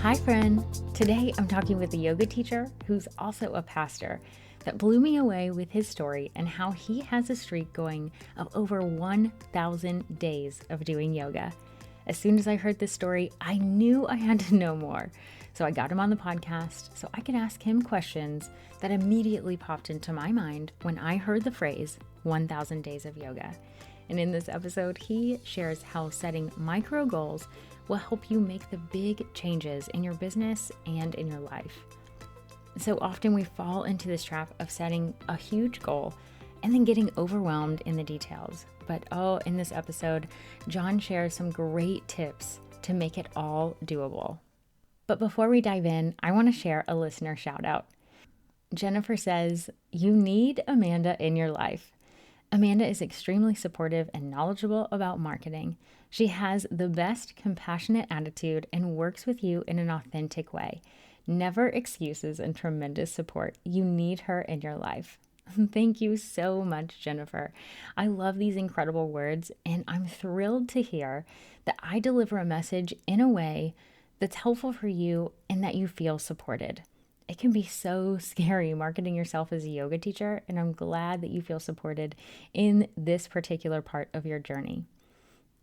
Hi, friend. Today I'm talking with a yoga teacher who's also a pastor that blew me away with his story and how he has a streak going of over 1,000 days of doing yoga. As soon as I heard this story, I knew I had to know more. So I got him on the podcast so I could ask him questions that immediately popped into my mind when I heard the phrase 1,000 days of yoga. And in this episode, he shares how setting micro goals will help you make the big changes in your business and in your life. So often we fall into this trap of setting a huge goal and then getting overwhelmed in the details. But in this episode, John shares some great tips to make it all doable. But before we dive in, I want to share a listener shout out. Jennifer says, "You need Amanda in your life." Amanda is extremely supportive and knowledgeable about marketing. She has the best compassionate attitude and works with you in an authentic way. Never excuses and tremendous support. You need her in your life. Thank you so much, Jennifer. I love these incredible words, and I'm thrilled to hear that I deliver a message in a way that's helpful for you and that you feel supported. It can be so scary marketing yourself as a yoga teacher, and I'm glad that you feel supported in this particular part of your journey.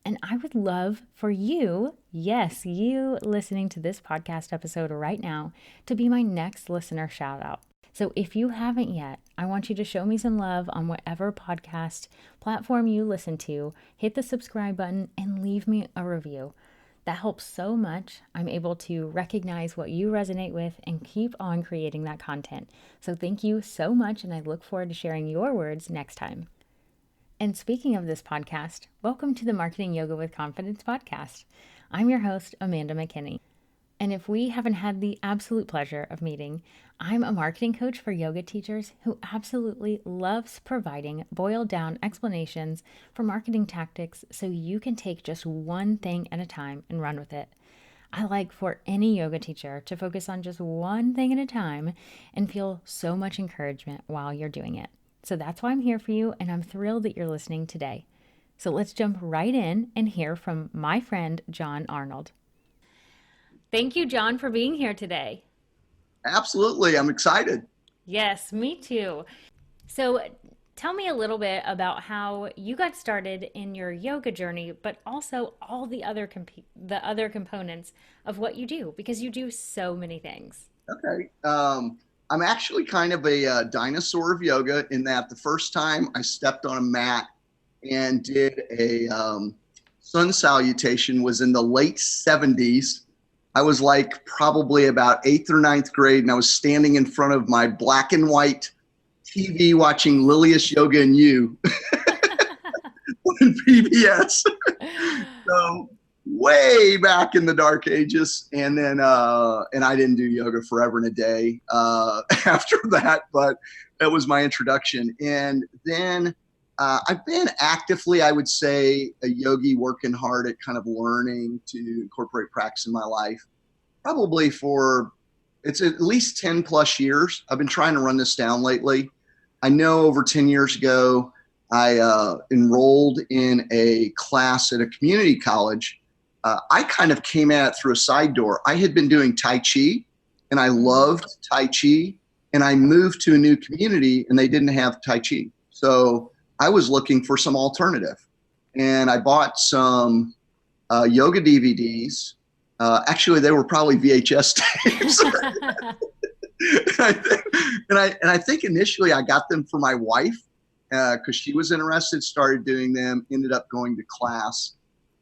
And I would love for you, yes, you listening to this podcast episode right now, to be my next listener shout out. So if you haven't yet, I want you to show me some love on whatever podcast platform you listen to, hit the subscribe button and leave me a review. That helps so much. I'm able to recognize what you resonate with and keep on creating that content. So thank you so much, and I look forward to sharing your words next time. And speaking of this podcast, welcome to the Marketing Yoga with Confidence podcast. I'm your host, Amanda McKinney. And if we haven't had the absolute pleasure of meeting, I'm a marketing coach for yoga teachers who absolutely loves providing boiled down explanations for marketing tactics so you can take just one thing at a time and run with it. I like for any yoga teacher to focus on just one thing at a time and feel so much encouragement while you're doing it. So that's why I'm here for you, and I'm thrilled that you're listening today. So let's jump right in and hear from my friend, John Arnold. Thank you, John, for being here today. Absolutely. I'm excited. Yes, me too. So tell me a little bit about how you got started in your yoga journey, but also all the other components of what you do, because you do so many things. Okay. I'm actually kind of a dinosaur of yoga in that the first time I stepped on a mat and did a sun salutation was in the late 70s. I was like probably about 8th or 9th grade, and I was standing in front of my black and white TV watching Lilius Yoga and You on PBS. So way back in the dark ages, and then and I didn't do yoga forever and a day after that, but that was my introduction. And then I've been actively, I would say, a yogi, working hard at kind of learning to incorporate practice in my life, probably for, it's at least 10 plus years. I've been trying to run this down lately. I know over 10 years ago, I enrolled in a class at a community college. I kind of came at it through a side door. I had been doing Tai Chi, and I loved Tai Chi, and I moved to a new community and they didn't have Tai Chi. So I was looking for some alternative, and I bought some yoga DVDs. Actually, they were probably VHS tapes. and I think initially I got them for my wife because she was interested, started doing them, ended up going to class.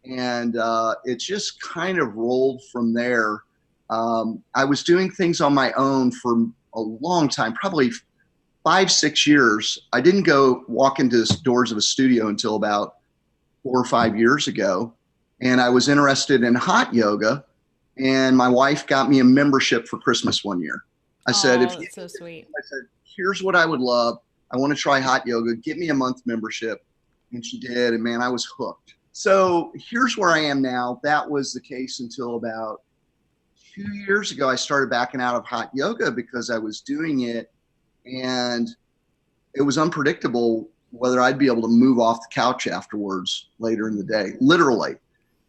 And it just kind of rolled from there. I was doing things on my own for a long time, probably 5-6 years. I didn't go walk into the doors of a studio until about 4 or 5 years ago. And I was interested in hot yoga. And my wife got me a membership for Christmas one year. I said, that's so sweet. I said, here's what I would love. I want to try hot yoga. Give me a month membership. And she did. And man, I was hooked. So here's where I am now. That was the case until about 2 years ago. I started backing out of hot yoga because I was doing it and it was unpredictable whether I'd be able to move off the couch afterwards later in the day, literally.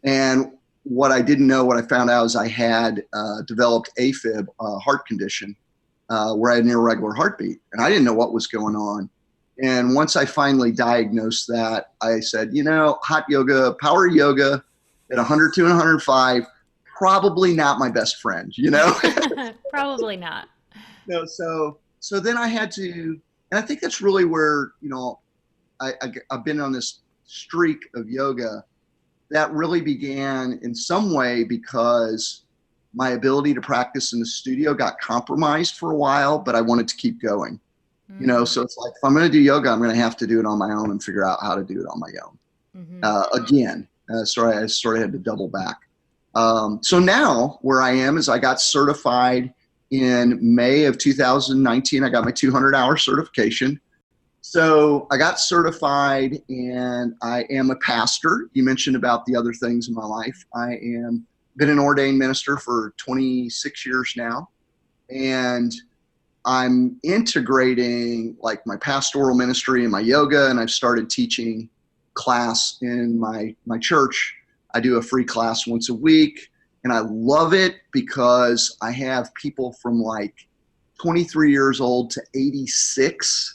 And what I didn't know, what I found out is I had developed AFib, heart condition, where I had an irregular heartbeat, and I didn't know what was going on. And once I finally diagnosed that, I said, hot yoga, power yoga at 102 and 105, probably not my best friend. Probably not. So then I had to, and I think that's really where, I've been on this streak of yoga that really began in some way because my ability to practice in the studio got compromised for a while, but I wanted to keep going. So it's like, if I'm going to do yoga, I'm going to have to do it on my own and figure out how to do it on my own. Again, sorry, I sort of had to double back. So now where I am is I got certified in May of 2019. I got my 200-hour certification. So I got certified and I am a pastor. You mentioned about the other things in my life. I am been an ordained minister for 26 years now. And I'm integrating like my pastoral ministry and my yoga, and I've started teaching class in my church. I do a free class once a week, and I love it because I have people from like 23 years old to 86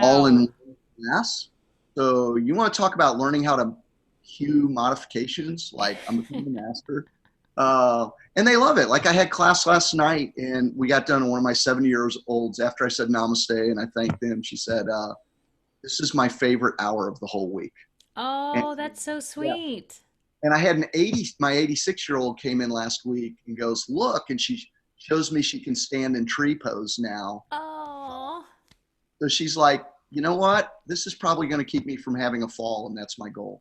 all in one class. So you want to talk about learning how to cue modifications? Like, I'm a master. And they love it. Like, I had class last night and we got done. One of my 7-year-olds, after I said namaste and I thanked them, she said, this is my favorite hour of the whole week. Oh, And, that's so sweet. and I had my 86-year-old came in last week and goes, look, and she shows me she can stand in tree pose now. Oh. So she's like, you know what? This is probably going to keep me from having a fall, and that's my goal.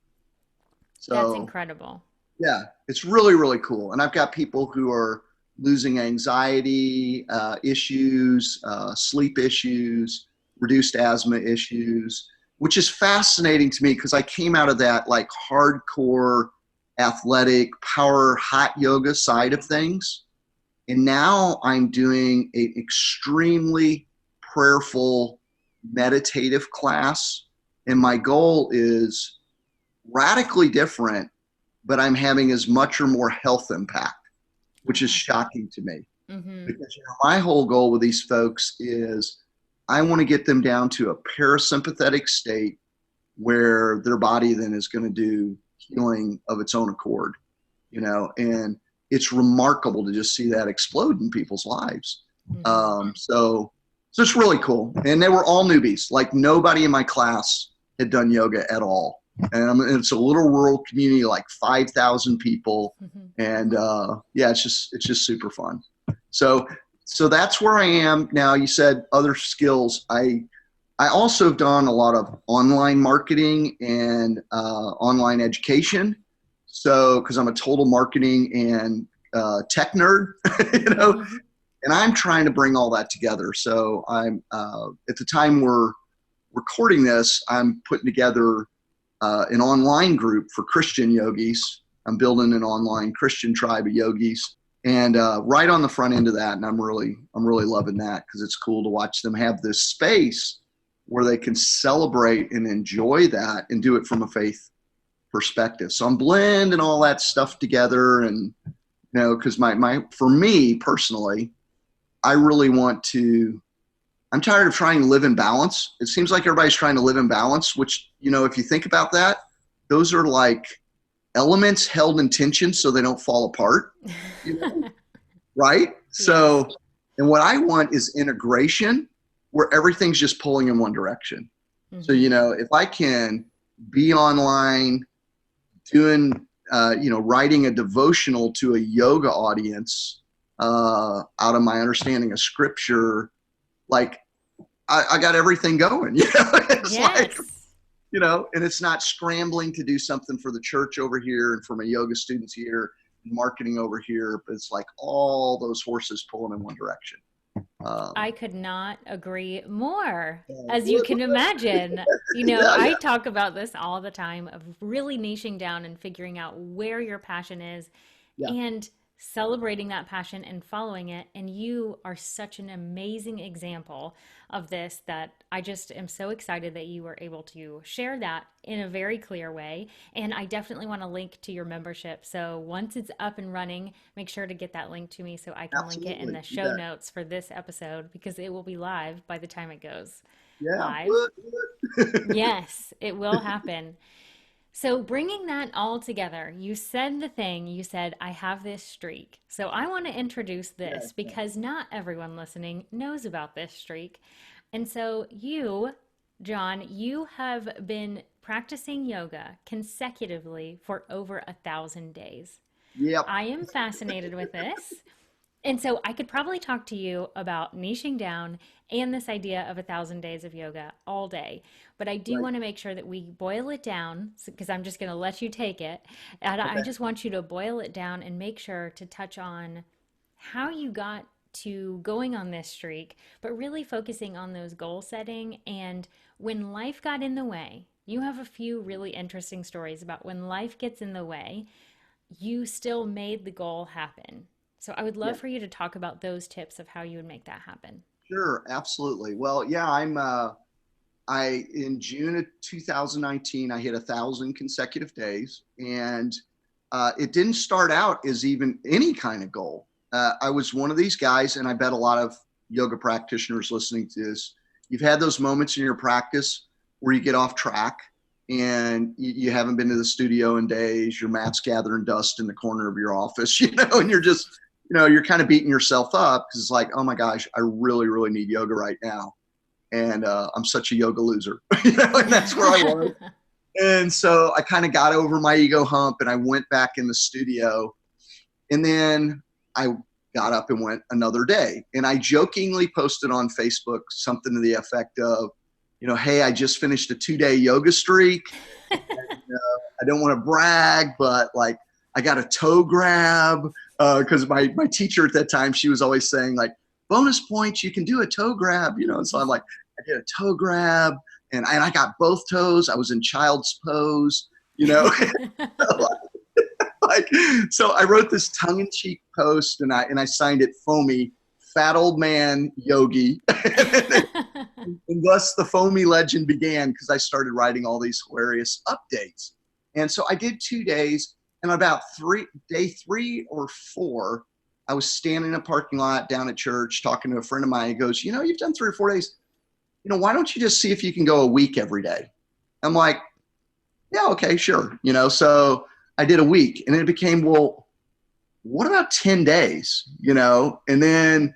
So That's incredible. yeah, it's really, really cool. And I've got people who are losing anxiety issues, sleep issues, reduced asthma issues, which is fascinating to me because I came out of that like hardcore athletic power hot yoga side of things. And now I'm doing an extremely prayerful meditative class. And my goal is radically different, but I'm having as much or more health impact, which is shocking to me. Because my whole goal with these folks is I want to get them down to a parasympathetic state where their body then is going to do healing of its own accord, and it's remarkable to just see that explode in people's lives. So it's really cool. And they were all newbies. Like, nobody in my class had done yoga at all. And it's a little rural community, like 5,000 people. And yeah, it's just super fun. So that's where I am now. You said other skills. I also have done a lot of online marketing and online education. So, because I'm a total marketing and tech nerd, and I'm trying to bring all that together. So I'm at the time we're recording this, I'm putting together an online group for Christian yogis. I'm building an online Christian tribe of yogis, and right on the front end of that. And I'm really loving that because it's cool to watch them have this space where they can celebrate and enjoy that and do it from a faith perspective. So I'm blending all that stuff together, and because for me personally, I really want to. I'm tired of trying to live in balance. It seems like everybody's trying to live in balance, which, if you think about that, those are like elements held in tension so they don't fall apart, right? So, and what I want is integration where everything's just pulling in one direction. So, if I can be online doing, writing a devotional to a yoga audience out of my understanding of scripture, like I got everything going, it's like, and it's not scrambling to do something for the church over here and for my yoga students here and marketing over here, but it's like all those horses pulling in one direction. I could not agree more, as you can imagine. I talk about this all the time of really niching down and figuring out where your passion is. Yeah. And celebrating that passion and following it. And you are such an amazing example of this that I just am so excited that you were able to share that in a very clear way. And I definitely want to link to your membership. So once it's up and running, make sure to get that link to me so I can link it in Absolutely. the You show bet. notes for this episode because it will be live by the time it goes Yeah. live. What? Yes, it will happen. So, bringing that all together, you said the thing, you said, I have this streak. So, I want to introduce Yeah. this because not everyone listening knows about this streak. And so, you, John, you have been practicing yoga consecutively for over 1,000 days. Yep. I am fascinated with this. And so I could probably talk to you about niching down and this idea of 1,000 days of yoga all day. But I do Right. want to make sure that we boil it down because I'm just going to let you take it. And I Okay. just want you to boil it down and make sure to touch on how you got to going on this streak, but really focusing on those goal setting. And when life got in the way, you have a few really interesting stories about when life gets in the way, you still made the goal happen. So I would Yeah. love for you to talk about those tips of how you would make that happen. Sure. Absolutely. Well, yeah, I in June of 2019, I hit 1,000 consecutive days, and it didn't start out as even any kind of goal. I was one of these guys, and I bet a lot of yoga practitioners listening to this, you've had those moments in your practice where you get off track and you haven't been to the studio in days, your mat's gathering dust in the corner of your office, and you're just, you're kind of beating yourself up because it's like, oh my gosh, I really, really need yoga right now. And I'm such a yoga loser, and that's where I was. And so I kind of got over my ego hump and I went back in the studio. And then I got up and went another day. And I jokingly posted on Facebook something to the effect of, hey, I just finished a 2-day yoga streak. And, I don't want to brag, but like I got a toe grab because my teacher at that time, she was always saying like, bonus points, you can do a toe grab, So I'm like, I did a toe grab and I got both toes. I was in child's pose, like, so I wrote this tongue-in-cheek post and I signed it foamy, fat old man yogi. And thus the foamy legend began because I started writing all these hilarious updates. And so I did 2 days, and about day 3 or 4, I was standing in a parking lot down at church talking to a friend of mine. He goes, you've done 3 or 4 days. Why don't you just see if you can go a week every day? I'm like, yeah, okay, sure. So I did a week, and it became, well, what about 10 days? And then,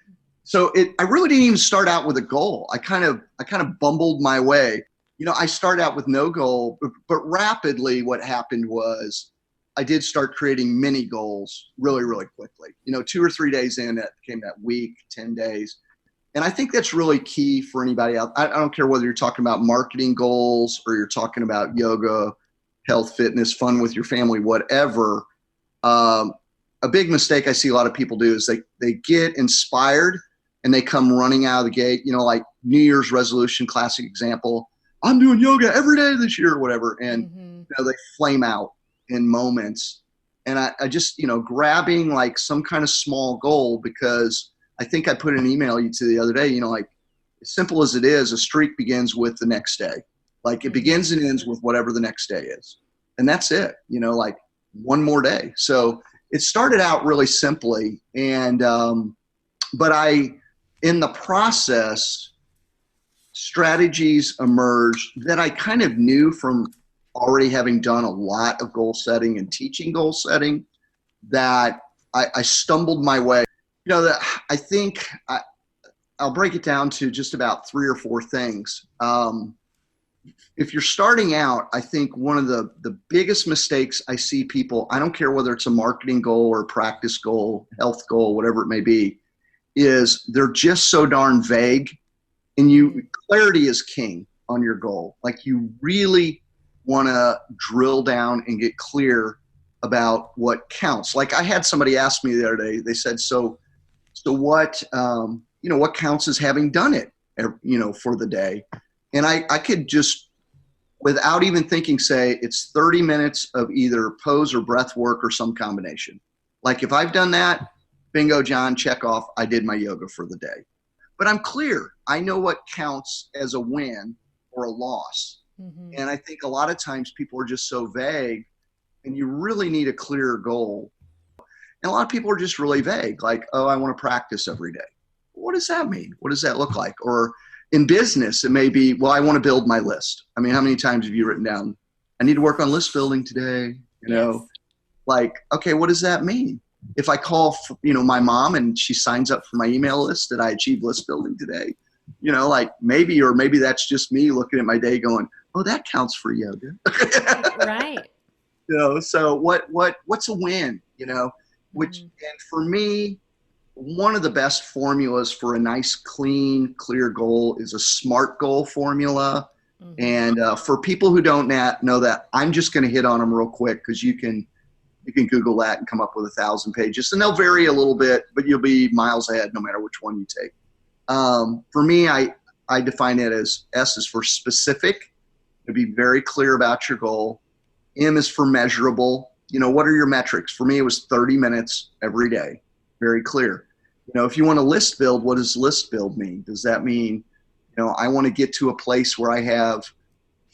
I really didn't even start out with a goal. I kind of bumbled my way. I started out with no goal, but rapidly what happened was I did start creating mini goals really, really quickly. 2 or 3 days in, it became that week, 10 days. And I think that's really key for anybody else. I don't care whether you're talking about marketing goals or you're talking about yoga, health, fitness, fun with your family, whatever. A big mistake I see a lot of people do is they get inspired and they come running out of the gate, like New Year's resolution, classic example. I'm doing yoga every day this year or whatever. And they flame out in moments. And I just, grabbing like some kind of small goal, because I think I put an email you to the other day, like as simple as it is, a streak begins with the next day. Like it begins and ends with whatever the next day is. And that's it, like one more day. So it started out really simply. And, but in the process, strategies emerged that I kind of knew from already having done a lot of goal setting and teaching goal setting, that I stumbled my way. That I think I'll break it down to just about 3 or 4 things. If you're starting out, I think one of the biggest mistakes I see people, I don't care whether it's a marketing goal or a practice goal, health goal, whatever it may be, is they're just so darn vague. And clarity is king on your goal. Like you really want to drill down and get clear about what counts. Like I had somebody ask me the other day, they said, so what, what counts as having done it, for the day? And I could just, without even thinking, say it's 30 minutes of either pose or breath work or some combination. Like if I've done that, bingo, John, check off, I did my yoga for the day. But I'm clear. I know what counts as a win or a loss. Mm-hmm. And I think a lot of times people are just so vague, and you really need a clear goal. And a lot of people are just really vague, like, oh, I want to practice every day. What does that mean? What does that look like? Or in business, it may be, well, I want to build my list. I mean, how many times have you written down, I need to work on list building today? You know, like, okay, what does that mean? If I call, my mom and she signs up for my email list that I achieved list building today, like maybe that's just me looking at my day going, oh, that counts for yoga. Right. So what's a win, which, and for me, one of the best formulas for a nice, clean, clear goal is a SMART goal formula. Mm-hmm. And for people who don't know that, I'm just going to hit on them real quick, because you can Google that and come up with 1,000 pages, and they'll vary a little bit, but you'll be miles ahead no matter which one you take. For me, I define it as S is for specific, to be very clear about your goal. M is for measurable. What are your metrics? For me, it was 30 minutes every day. Very clear. If you want to list build, what does list build mean? Does that mean, I want to get to a place where I have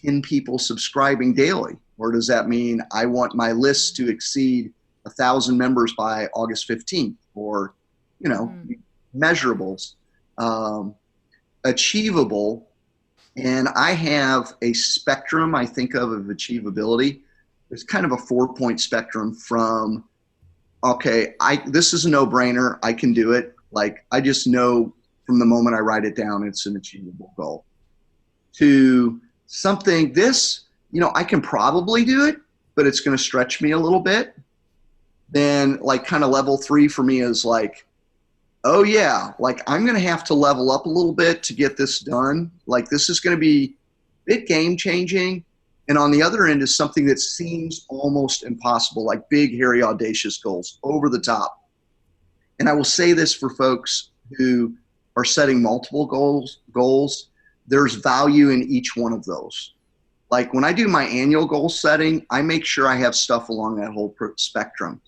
10 people subscribing daily? Or does that mean I want my list to exceed 1,000 members by August 15th? Or, measurables, achievable. And I have a spectrum I think of achievability. It's kind of a 4-point spectrum from, okay, this is a no-brainer. I can do it. Like, I just know from the moment I write it down, it's an achievable goal. To something I can probably do it, but it's going to stretch me a little bit. Then like kind of level 3 for me is like, oh yeah, like I'm going to have to level up a little bit to get this done. Like this is going to be a bit game changing. And on the other end is something that seems almost impossible, like big, hairy, audacious goals, over the top. And I will say this for folks who are setting multiple goals, there's value in each one of those. Like when I do my annual goal setting, I make sure I have stuff along that whole spectrum.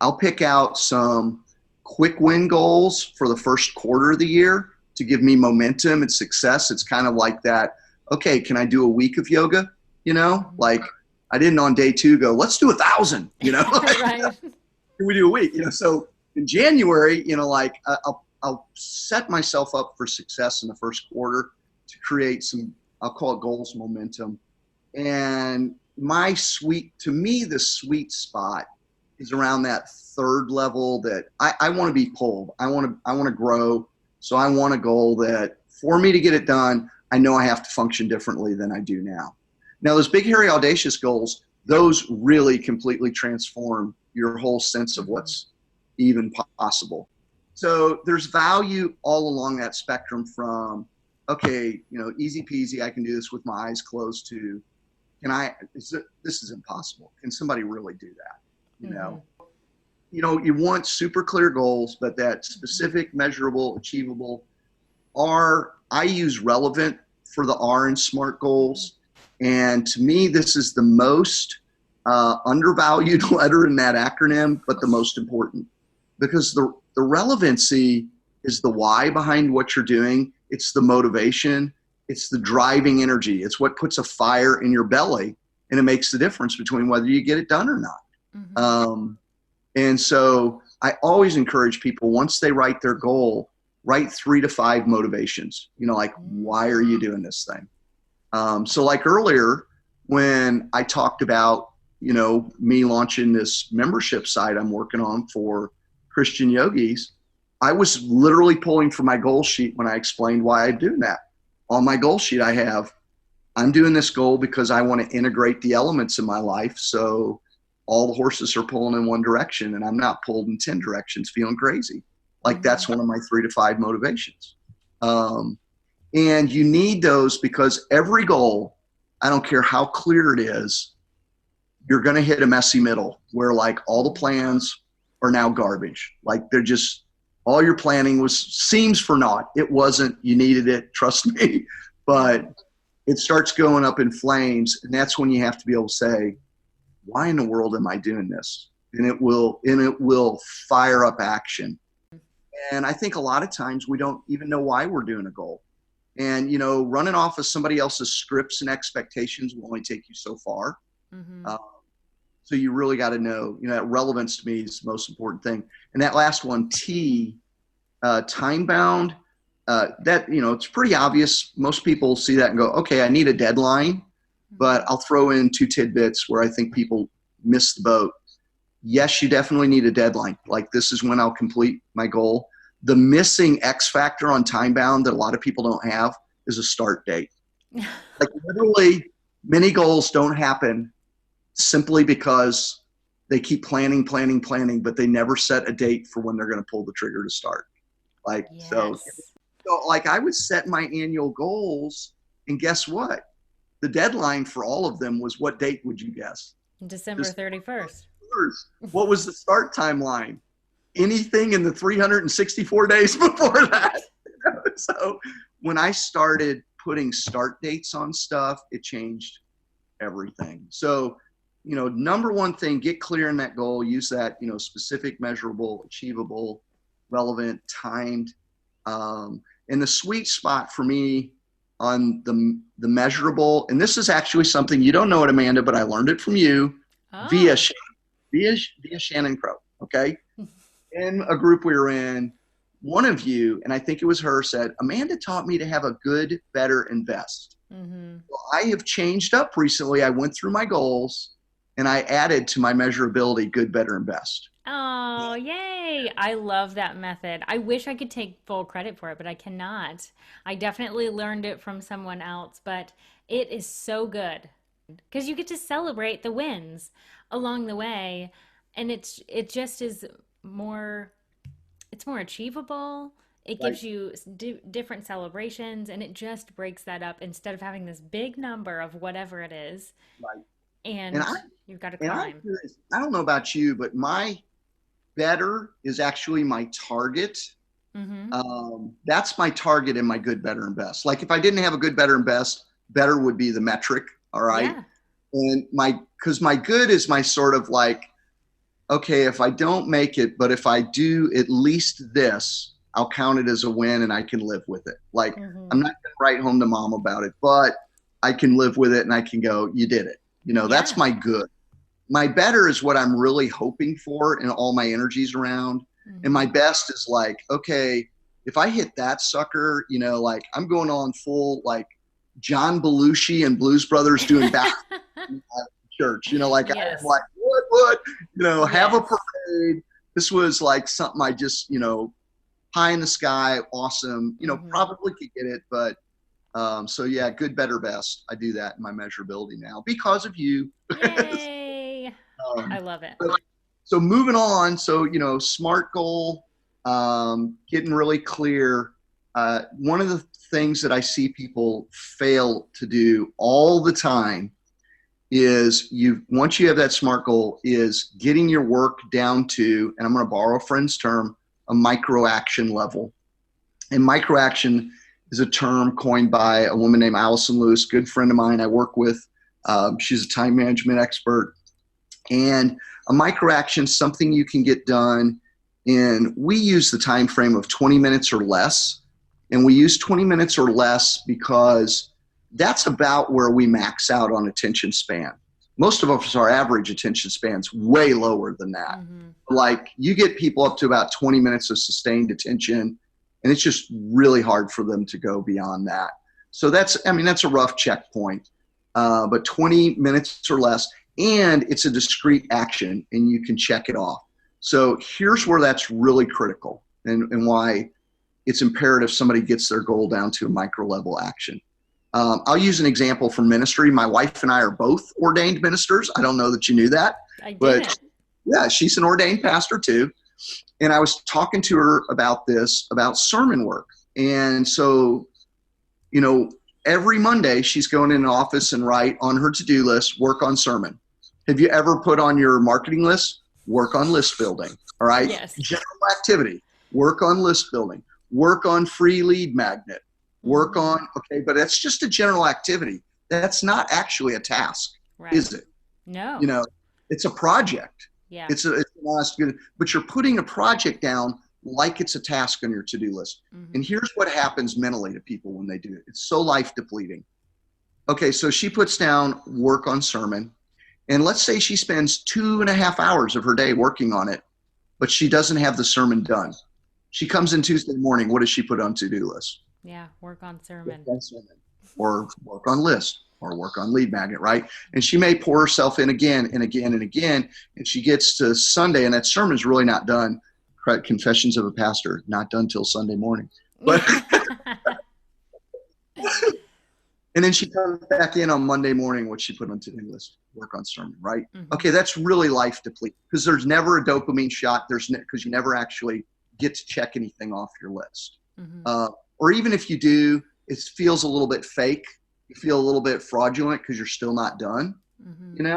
I'll pick out some quick win goals for the first quarter of the year to give me momentum and success. It's kind of like that, okay, can I do a week of yoga? Like I didn't on day 2 go, let's do 1,000, Right. Can we do a week? So in January, like I'll set myself up for success in the first quarter to create some, I'll call it goals momentum. And the sweet spot is around that 3rd level that I want to be pulled. I want to grow. So I want a goal that for me to get it done, I know I have to function differently than I do now. Now, those big, hairy, audacious goals, those really completely transform your whole sense of what's even possible. So there's value all along that spectrum from, okay, easy peasy, I can do this with my eyes closed, to, this is impossible. Can somebody really do that? You want super clear goals, but that specific, measurable, achievable I use relevant for the R in SMART goals. And to me, this is the most undervalued letter in that acronym, but the most important, because the relevancy is the why behind what you're doing. It's the motivation. It's the driving energy. It's what puts a fire in your belly, and it makes the difference between whether you get it done or not. Mm-hmm. And so I always encourage people, once they write their goal, write 3 to 5 motivations, like, why are you doing this thing? So like earlier when I talked about, me launching this membership site I'm working on for Christian yogis, I was literally pulling from my goal sheet when I explained why I'm doing that. On my goal sheet, I'm doing this goal because I want to integrate the elements in my life. So all the horses are pulling in one direction and I'm not pulled in 10 directions feeling crazy. Like that's one of my 3 to 5 motivations. And you need those because every goal, I don't care how clear it is, you're going to hit a messy middle where like all the plans are now garbage. Like they're just, all your planning seems for naught. It wasn't, you needed it, trust me, but it starts going up in flames. And that's when you have to be able to say, why in the world am I doing this? and it will fire up action. And I think a lot of times we don't even know why we're doing a goal. And, running off of somebody else's scripts and expectations will only take you so far. Mm-hmm. So you really got to know, that relevance to me is the most important thing. And that last one, T, time bound, that, it's pretty obvious. Most people see that and go, okay, I need a deadline, but I'll throw in two tidbits where I think people miss the boat. Yes, you definitely need a deadline. Like, this is when I'll complete my goal. The missing X factor on time bound that a lot of people don't have is a start date. Like, literally, many goals don't happen simply because they keep planning, but they never set a date for when they're going to pull the trigger to start. Like, yes. so like, I would set my annual goals, and guess what? The deadline for all of them was, what date would you guess? December 31st. What was the start timeline? Anything in the 364 days before that. So when I started putting start dates on stuff, it changed everything. So, number one thing, get clear in that goal, use that, specific, measurable, achievable, relevant, timed. And the sweet spot for me on the measurable, and this is actually something you don't know it, Amanda, but I learned it from you via Shannon Crow. Okay. In a group we were in, one of you, and I think it was her, said, Amanda taught me to have a good, better, and best. Mm-hmm. Well, I have changed up recently. I went through my goals and I added to my measurability good, better, and best. Oh, yay. I love that method. I wish I could take full credit for it, but I cannot. I definitely learned it from someone else, but it is so good because you get to celebrate the wins along the way, and it just is more, it's more achievable. It gives you different celebrations, and it just breaks that up instead of having this big number of whatever it is. Right. And you've got to climb. I don't know about you, but my better is actually my target. Mm-hmm. That's my target in my good, better, and best. Like, if I didn't have a good, better, and best, better would be the metric. All right. Yeah. And because my good is my sort of like, okay, if I don't make it, but if I do at least this, I'll count it as a win and I can live with it. Like, I'm not going to write home to mom about it, but I can live with it and I can go, you did it. That's my good. My better is what I'm really hoping for and all my energies around. And my best is like, okay, if I hit that sucker, like, I'm going on full, like, John Belushi and Blues Brothers doing back church, like, yes. I'm like, what, yes. Have a parade. This was like something I just, high in the sky, awesome, probably could get it, but so yeah, good, better, best. I do that in my measurability now because of you. Yay! I love it. So moving on. So, SMART goal, getting really clear. One of the things that I see people fail to do all the time is once you have that SMART goal, is getting your work down to, and I'm going to borrow a friend's term, a micro action level. And micro action is a term coined by a woman named Allison Lewis, good friend of mine I work with. She's a time management expert. And a micro action is something you can get done in, we use the time frame of 20 minutes or less. And we use 20 minutes or less because that's about where we max out on attention span. Most of us, our average attention span's way lower than that. Like, you get people up to about 20 minutes of sustained attention, and it's just really hard for them to go beyond that. So that's a rough checkpoint, but 20 minutes or less, and it's a discrete action, and you can check it off. So here's where that's really critical, and why it's imperative somebody gets their goal down to a micro level action. I'll use an example from ministry. My wife and I are both ordained ministers. I don't know that you knew that. I didn't. But yeah, she's an ordained pastor too. And I was talking to her about sermon work. And so, every Monday she's going in an office and write on her to-do list, work on sermon. Have you ever put on your marketing list, work on list building? All right. Yes. General activity, work on list building, work on free lead magnet, work on, okay, but that's just a general activity. That's not actually a task, right. is it? No. It's a project. Yeah. It's an honest, good, but you're putting a project down like it's a task on your to-do list. Mm-hmm. And here's what happens mentally to people when they do it. It's so life depleting. Okay, so she puts down work on sermon, and let's say she spends 2.5 hours of her day working on it, but she doesn't have the sermon done. She comes in Tuesday morning. What does she put on to-do list? Yeah. Work on sermon. Work on sermon, or work on list, or work on lead magnet, right? And she may pour herself in again and again and again, and she gets to Sunday, and that sermon's really not done. Confessions of a Pastor, not done till Sunday morning. But and then she comes back in on Monday morning. What she put on to-do list? Work on sermon, right? Mm-hmm. Okay, that's really life depleting, because there's never a dopamine shot. Because you never actually get to check anything off your list. Mm-hmm. Or even if you do, it feels a little bit fake. You feel a little bit fraudulent because you're still not done, Mm-hmm.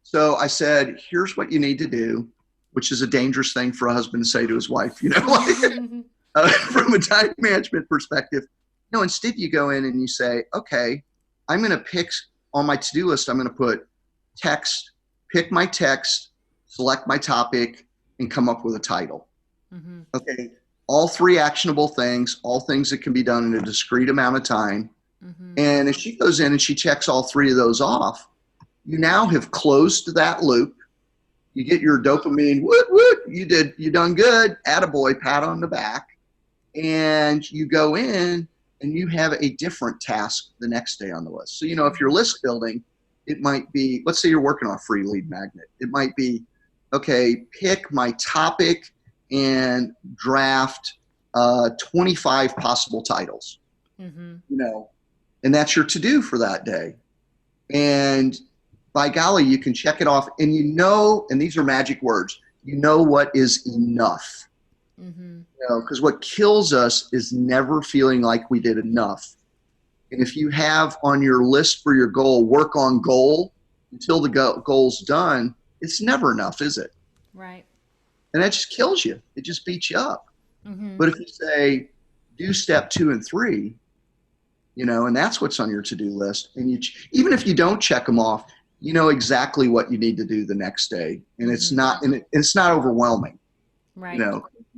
So I said, here's what you need to do, which is a dangerous thing for a husband to say to his wife, from a time management perspective. Instead you go in and you say, okay, I'm going to pick on my to-do list. I'm going to put text, pick my text, select my topic, and come up with a title. Mm-hmm. Okay. All 3 actionable things, all things that can be done in a discrete amount of time. Mm-hmm. And if she goes in and she checks all 3 of those off, you now have closed that loop. You get your dopamine, you done good, attaboy, pat on the back. And you go in and you have a different task the next day on the list. So, if you're list building, it might be, let's say you're working on a free lead magnet. It might be, okay, pick my topic and draft 25 possible titles, Mm-hmm. And that's your to-do for that day. And by golly, you can check it off, and and these are magic words, what is enough. Mm-hmm. Because what kills us is never feeling like we did enough. And if you have on your list for your goal, work on goal until the goal's done, it's never enough, is it? Right. And that just kills you. It just beats you up. Mm-hmm. But if you say, do step 2 and 3, and that's what's on your to-do list, and even if you don't check them off, you know exactly what you need to do the next day, and Mm-hmm. it's not overwhelming. Right.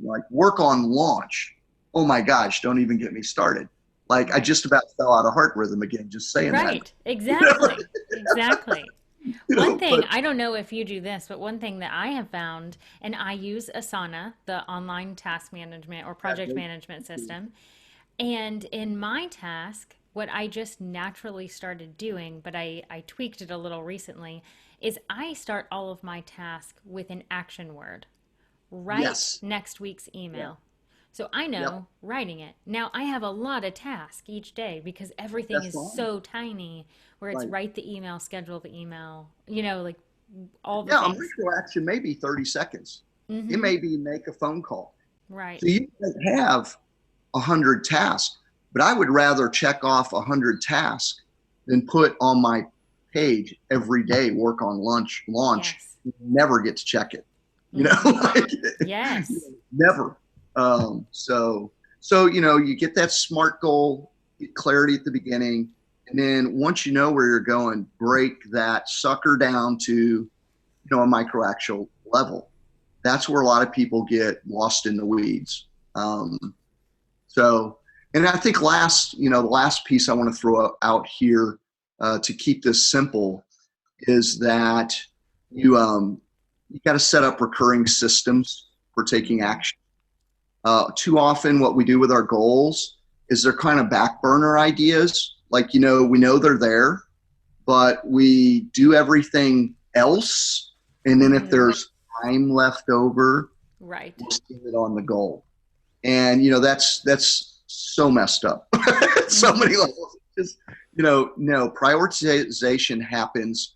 Like work on launch. Oh my gosh, don't even get me started. Like I just about fell out of heart rhythm again just saying that. Right. Exactly. Exactly. One thing, But I don't know if you do this, but one thing that I have found, and I use Asana, the online task management or project management system. And in my task, what I just naturally started doing, but I tweaked it a little recently, is I start all of my tasks with an action word. Write yes. next week's Yeah. email. So I know Yep. writing it. Now I have a lot of tasks each day because everything That's is fine. so tiny where it's Right. write the email, schedule the email, like all the Yeah, a things. micro action may be 30 seconds. It Mm-hmm. may be make a phone call. So Right. you don't have 100 tasks, but I would rather check off 100 tasks than put on my page every day, work on launch, Yes. never get to check it. Mm-hmm. Yes. Never. So you get that SMART goal, get clarity at the beginning, and then once you know where you're going, break that sucker down to a micro actual level. That's where a lot of people get lost in the weeds. And I think the last piece I want to throw out here to keep this simple is that you got to set up recurring systems for taking action. Too often what we do with our goals is they're kind of back burner ideas. Like, we know they're there, but we do everything else. And then if there's time left over, Right. we'll spend it on the goal. And, that's so messed up. So many levels. Just, no, prioritization happens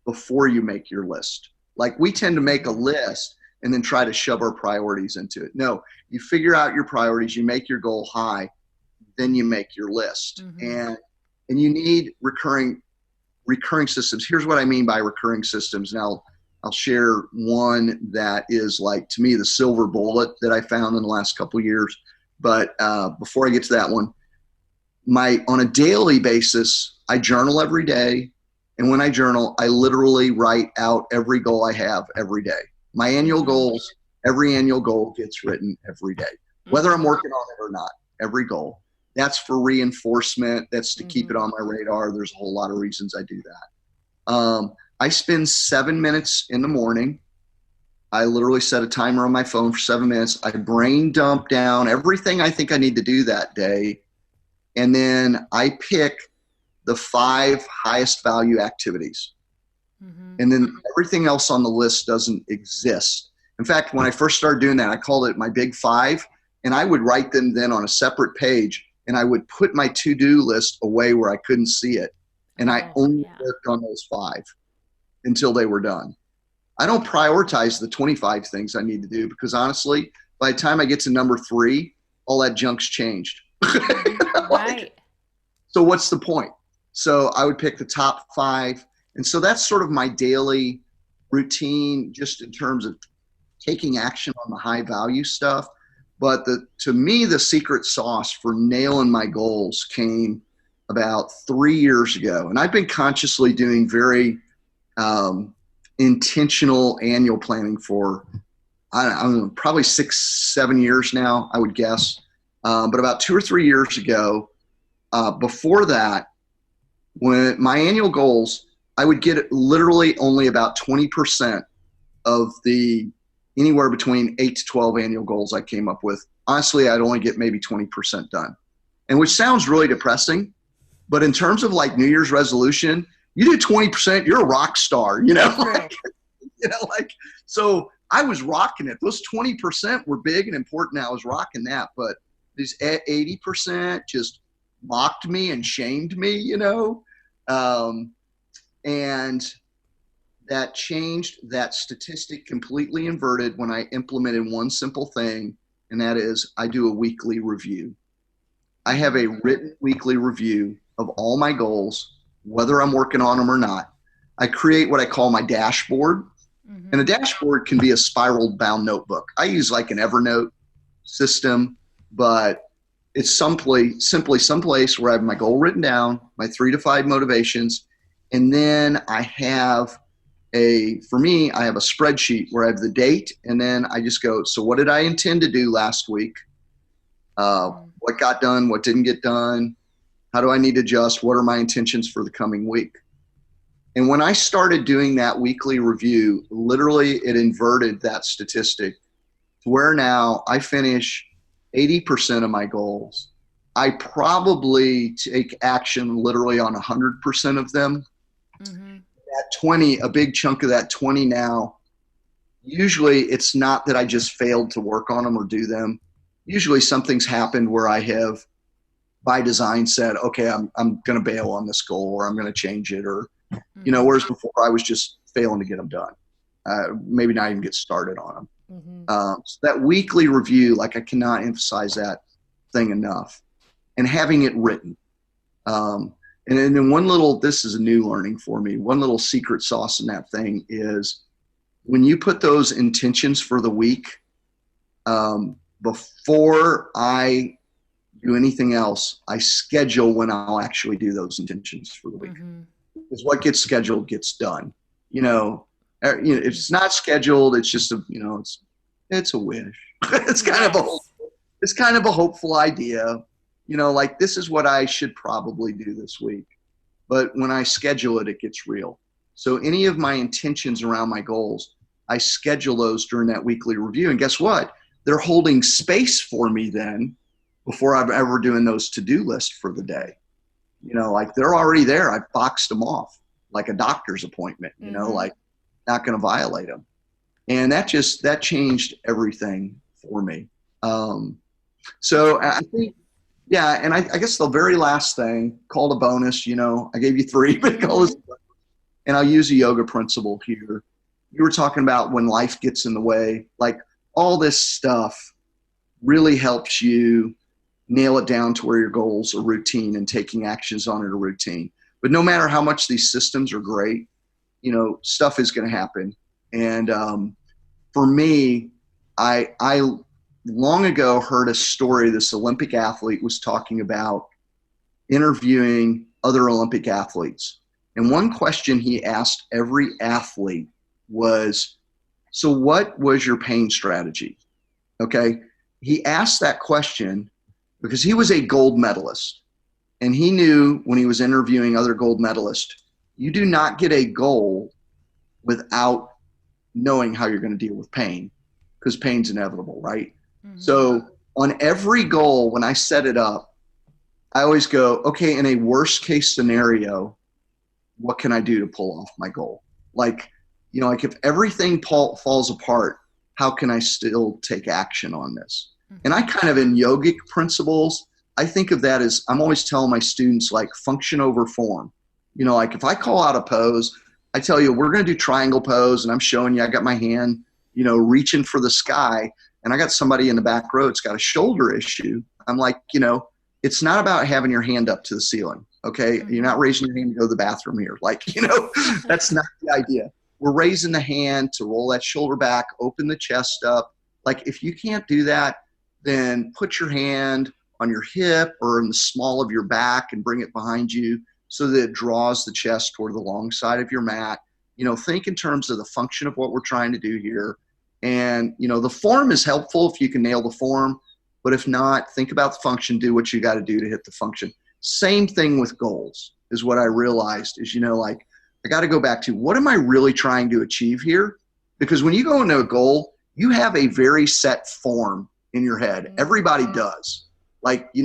before you make your list. Like we tend to make a list and then try to shove our priorities into it. No, you figure out your priorities, you make your goal high, then you make your list. Mm-hmm. And you need recurring systems. Here's what I mean by recurring systems. Now I'll share one that is, like, to me, the silver bullet that I found in the last couple of years. But before I get to that one, on a daily basis, I journal every day. And when I journal, I literally write out every goal I have every day. My annual Mm-hmm. goals, every annual goal gets written every day, whether I'm Mm-hmm. working on it or not, every goal. That's for reinforcement. That's to keep it Mm-hmm. on my radar. There's a whole lot of reasons I do that. I spend 7 minutes in the morning. I literally set a timer on my phone for 7 minutes. I brain dump down everything I think I need to do that day. And then I pick the 5 highest value activities. Mm-hmm. And then everything else on the list doesn't exist. In fact, when I first started doing that, I called it my big 5. And I would write them then on a separate page. And I would put my to-do list away where I couldn't see it. And I Oh, only yeah. worked on those 5 until they were done. I don't prioritize the 25 things I need to do because honestly, by the time I get to number 3, all that junk's changed. Mm-hmm. Like, Right. so what's the point? So I would pick the top 5. And so that's sort of my daily routine, just in terms of taking action on the high value stuff. But to me, the secret sauce for nailing my goals came about 3 years ago. And I've been consciously doing very intentional annual planning for, I don't know, probably 6-7 years now, I would guess. But about 2 or 3 years ago, before that, when my annual goals, I would get literally only about 20% of the anywhere between 8 to 12 annual goals I came up with. Honestly, I'd only get maybe 20% done. And which sounds really depressing, but in terms of like New Year's resolution, you do 20%, you're a rock star, True. like, so I was rocking it. Those 20% were big and important. I was rocking that, but these 80% just mocked me and shamed me. And that changed, that statistic completely inverted when I implemented one simple thing, and that is I do a weekly review. I have a Mm-hmm. written weekly review of all my goals, whether I'm working on them or not. I create what I call my dashboard, and a Mm-hmm. dashboard can be a spiral bound notebook. I use like an Evernote system, but it's simply someplace where I have my goal written down, my 3 to 5 motivations, and then I have for me, I have a spreadsheet where I have the date, and then I just go, so what did I intend to do last week? Mm-hmm. What got done? What didn't get done? How do I need to adjust? What are my intentions for the coming week? And when I started doing that weekly review, literally it inverted that statistic to where now I finish 80% of my goals. I probably take action literally on 100% of them. Mm-hmm. That 20, a big chunk of that 20 now, usually it's not that I just failed to work on them or do them. Usually something's happened where I have by design said, okay, I'm going to bail on this goal, or I'm going to change it, or, Mm-hmm. whereas before I was just failing to get them done. Maybe not even get started on them. Mm-hmm. So that weekly review, like I cannot emphasize that thing enough, and having it written. And then this is a new learning for me. One little secret sauce in that thing is when you put those intentions for the week, before I do anything else, I schedule when I'll actually do those intentions for the week. Mm-hmm. Because what gets scheduled gets done. If it's not scheduled, it's just it's a wish. it's kind of a Yes. it's kind of a hopeful idea. Like this is what I should probably do this week. But when I schedule it, it gets real. So any of my intentions around my goals, I schedule those during that weekly review. And guess what? They're holding space for me then before I'm ever doing those to-do lists for the day. Like they're already there. I've boxed them off like a doctor's appointment, Mm-hmm. like not going to violate them. And that changed everything for me. That's So I great. think, yeah. And I guess the very last thing called a bonus, I gave you 3, but call this, Mm-hmm. and I'll use a yoga principle here. You were talking about when life gets in the way, like all this stuff really helps you nail it down to where your goals are routine and taking actions on it are routine. But no matter how much these systems are great, stuff is going to happen. And for me, I long ago heard a story. This Olympic athlete was talking about interviewing other Olympic athletes. And one question he asked every athlete was, So what was your pain strategy? Okay. He asked that question because he was a gold medalist. And he knew when he was interviewing other gold medalists, you do not get a goal without knowing how you're going to deal with pain, because pain's inevitable, right? Mm-hmm. So on every goal, when I set it up, I always go, okay, in a worst case scenario, what can I do to pull off my goal? Like, like if everything falls apart, how can I still take action on this? Mm-hmm. And I kind of, in yogic principles, I think of that as, I'm always telling my students, like, function over form. Like if I call out a pose, I tell you, we're going to do triangle pose, and I'm showing you, I got my hand, reaching for the sky, and I got somebody in the back row that's got a shoulder issue. I'm like, it's not about having your hand up to the ceiling. Okay. Mm-hmm. You're not raising your hand to go to the bathroom here. Like, that's not the idea. We're raising the hand to roll that shoulder back, open the chest up. Like, if you can't do that, then put your hand on your hip or in the small of your back and bring it behind you so that it draws the chest toward the long side of your mat. Think in terms of the function of what we're trying to do here. And, the form is helpful if you can nail the form, but if not, think about the function, do what you got to do to hit the function. Same thing with goals is what I realized is, like, I got to go back to, what am I really trying to achieve here? Because when you go into a goal, you have a very set form in your head. Everybody does. Like, they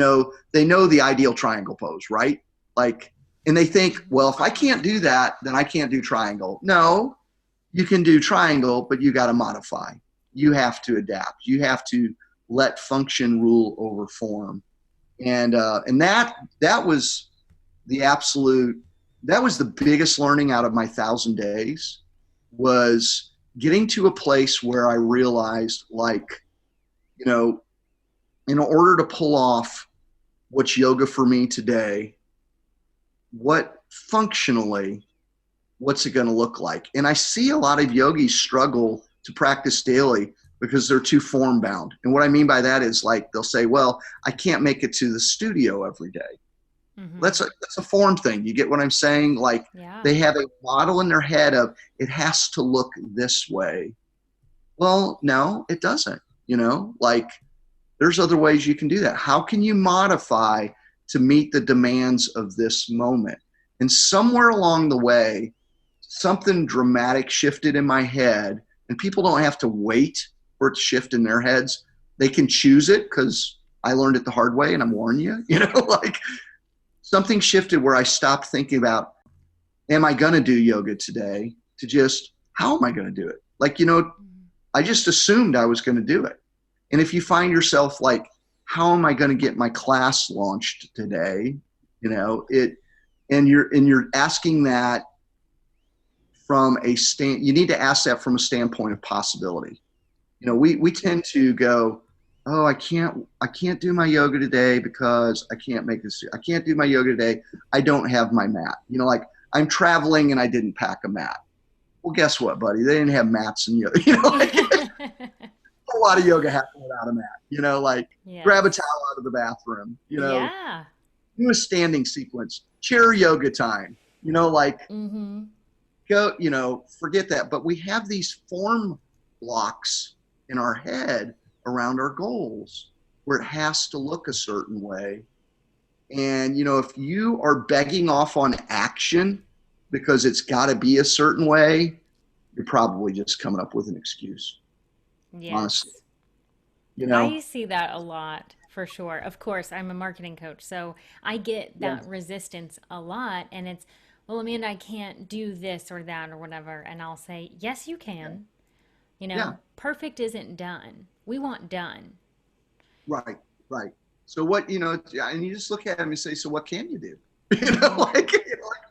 know the ideal triangle pose, right? Like, and they think, well, if I can't do that, then I can't do triangle. No, you can do triangle, but you got to modify. You have to adapt. You have to let function rule over form. And that was the biggest learning out of my 1,000 days, was getting to a place where I realized, like, in order to pull off what's yoga for me today, what's it going to look like? And I see a lot of yogis struggle to practice daily because they're too form bound. And what I mean by that is, like, they'll say, well, I can't make it to the studio every day. Mm-hmm. That's a form thing. You get what I'm saying? Like, They have a model in their head of, it has to look this way. Well, no, it doesn't. Like, there's other ways you can do that. How can you modify to meet the demands of this moment? And somewhere along the way, something dramatic shifted in my head, and people don't have to wait for it to shift in their heads. They can choose it, because I learned it the hard way, and I'm warning you, like, something shifted where I stopped thinking about, am I going to do yoga today, to just, how am I going to do it? Like, I just assumed I was going to do it. And if you find yourself like, how am I going to get my class launched today? And you're asking that from you need to ask that from a standpoint of possibility. We tend to go, oh, I can't do my yoga today because I can't make this. I can't do my yoga today. I don't have my mat. Like, I'm traveling and I didn't pack a mat. Well, guess what, buddy? They didn't have mats in yoga. A lot of yoga happened without a mat. Grab a towel out of the bathroom. Do a standing sequence. Chair yoga time. Mm-hmm. Go. Forget that. But we have these form blocks in our head around our goals where it has to look a certain way. And if you are begging off on action because it's got to be a certain way, you're probably just coming up with an excuse. Yes. Honestly. I see that a lot, for sure. Of course, I'm a marketing coach, so I get that resistance a lot. And it's, well, Amanda, I can't do this or that or whatever. And I'll say, yes, you can. Perfect isn't done. We want done. Right. So what, and you just look at them and say, so what can you do?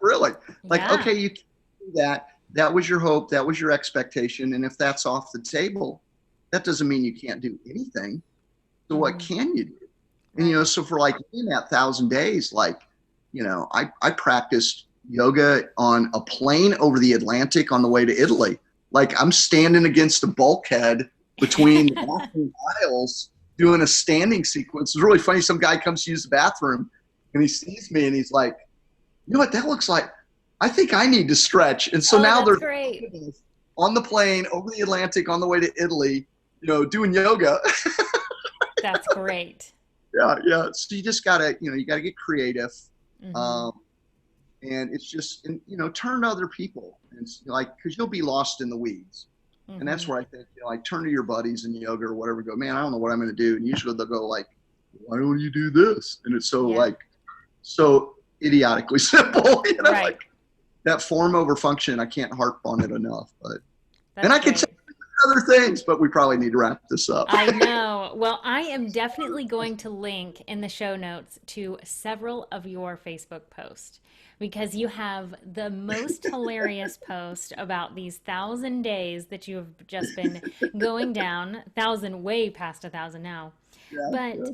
Really? Okay, you can do that. That was your hope. That was your expectation. And if that's off the table, that doesn't mean you can't do anything. So what can you do? And, so for like in that 1,000 days, I practiced yoga on a plane over the Atlantic on the way to Italy. Like, I'm standing against a bulkhead between the bathroom aisles doing a standing sequence. It's really funny. Some guy comes to use the bathroom and he sees me and he's like, you know what that looks like? I think I need to stretch. And so now they're great. on the plane over the Atlantic on the way to Italy, doing yoga. That's great. Yeah. So you just gotta, you gotta get creative. Mm-hmm. Um, and it's just, turn to other people. And it's like, cause you'll be lost in the weeds. And Mm-hmm. that's where I think, like turn to your buddies in yoga or whatever, go, man, I don't know what I'm going to do. And usually they'll go like, why don't you do this? And it's Yeah. so idiotically simple, Right. like that form over function. I can't harp on it enough, and That's I could tell great. you other things, but we probably need to wrap this up. I know. Well, I am definitely going to link in the show notes to several of your Facebook posts because you have the most hilarious post about these 1,000 days that you have just been going down, 1,000, way past 1,000 now. Yeah, But yeah.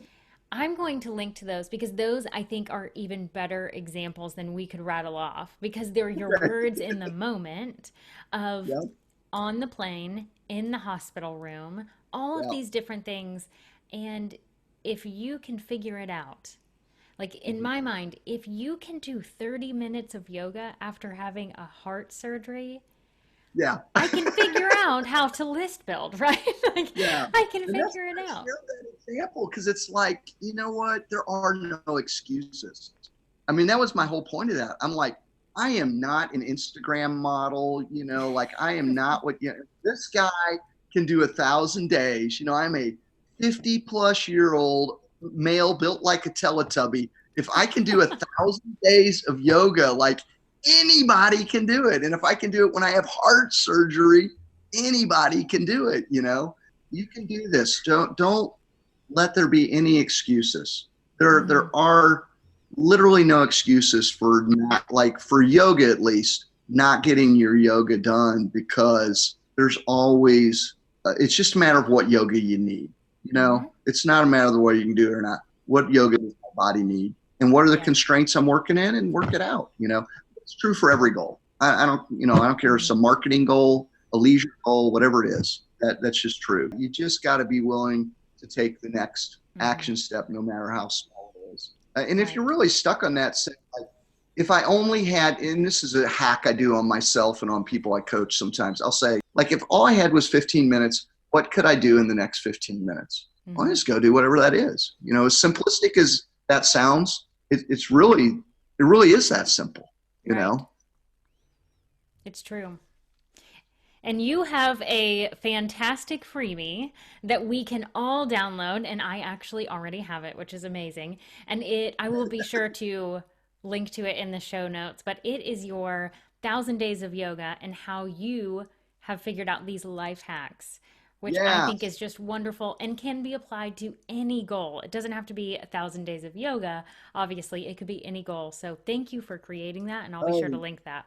I'm going to link to those because those I think are even better examples than we could rattle off because they're your Okay. words in the moment of Yeah, on the plane, in the hospital room, all of yeah. these different things. And if you can figure it out, like in Mhm. my mind, if you can do 30 minutes of yoga after having a heart surgery, Yeah. I can figure out how to list build, right? Like Yeah. I can And that's figure it why I out. share that example because it's like, you know what? There are no excuses. I mean, that was my whole point of that. I'm like, I am not an Instagram model, like I am not this guy can do 1,000 days. I'm a 50 plus year old male built like a Teletubby. If I can do 1,000 days of yoga, like anybody can do it. And if I can do it when I have heart surgery, anybody can do it. You can do this. Don't let there be any excuses. Mm-hmm. There are literally no excuses for not, like for yoga at least, not getting your yoga done because there's always it's just a matter of what yoga you need. Mm-hmm. It's not a matter of whether you can do it or not. What yoga does my body need, and what are the Right. constraints I'm working in, and work it out. It's true for every goal. I don't care if it's Mm-hmm. a marketing goal, a leisure goal, whatever it is. That's just true. You just got to be willing to take the next Mm-hmm. action step, no matter how small it is. And if you're Right. really stuck on that, say, like, if I only had, and this is a hack I do on myself and on people I coach sometimes, I'll say, like, if all I had was 15 minutes, what could I do in the next 15 minutes? I'll Mm-hmm. just go do whatever that is. As simplistic as that sounds, it really is that simple, you Right. know? It's true. And you have a fantastic freebie that we can all download, and I actually already have it, which is amazing. And I will be sure to link to it in the show notes, but it is your 1,000 days of yoga and how you have figured out these life hacks, which I Yeah. think is just wonderful and can be applied to any goal. It doesn't have to be 1,000 days of yoga. Obviously, it could be any goal. So thank you for creating that, and I'll be sure to Oh, link that.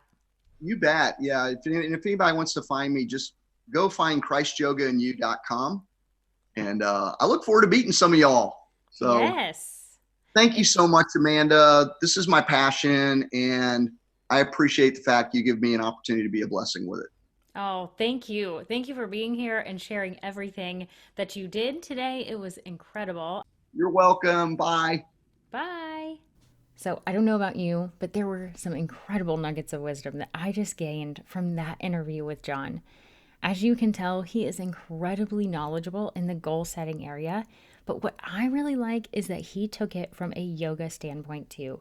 you bet. Yeah. If anybody wants to find me, just go find christyogaandyou.com. And I look forward to meeting some of y'all. So Yes. thank you It's so much, Amanda. This is my passion, and I appreciate the fact you give me an opportunity to be a blessing with it. Oh, thank you. Thank you for being here and sharing everything that you did today. It was incredible. You're welcome. Bye. Bye. So, I don't know about you, but there were some incredible nuggets of wisdom that I just gained from that interview with John. As you can tell, he is incredibly knowledgeable in the goal setting area. But what I really like is that he took it from a yoga standpoint too.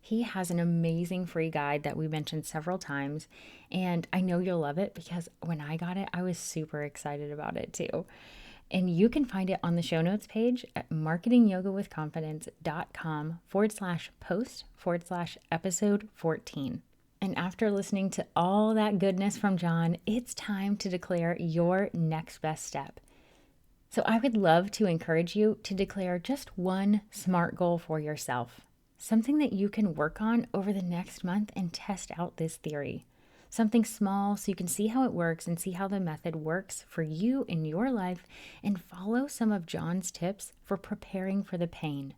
He has an amazing free guide that we mentioned several times, and I know you'll love it because when I got it, I was super excited about it too. And you can find it on the show notes page at marketingyogawithconfidence.com/post/episode 14. And after listening to all that goodness from John, it's time to declare your next best step. So I would love to encourage you to declare just one SMART goal for yourself, something that you can work on over the next month and test out this theory. Something small so you can see how it works and see how the method works for you in your life and follow some of John's tips for preparing for the pain.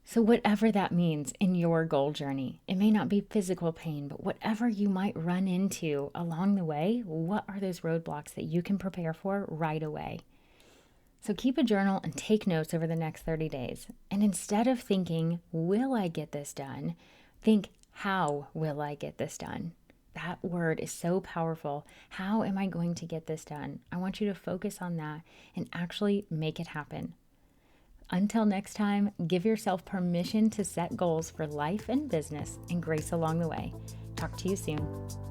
So, whatever that means in your goal journey, it may not be physical pain, but whatever you might run into along the way, what are those roadblocks that you can prepare for right away? So keep a journal and take notes over the next 30 days. And instead of thinking, will I get this done? Think, how will I get this done? That word is so powerful. How am I going to get this done? I want you to focus on that and actually make it happen. Until next time, give yourself permission to set goals for life and business and grace along the way. Talk to you soon.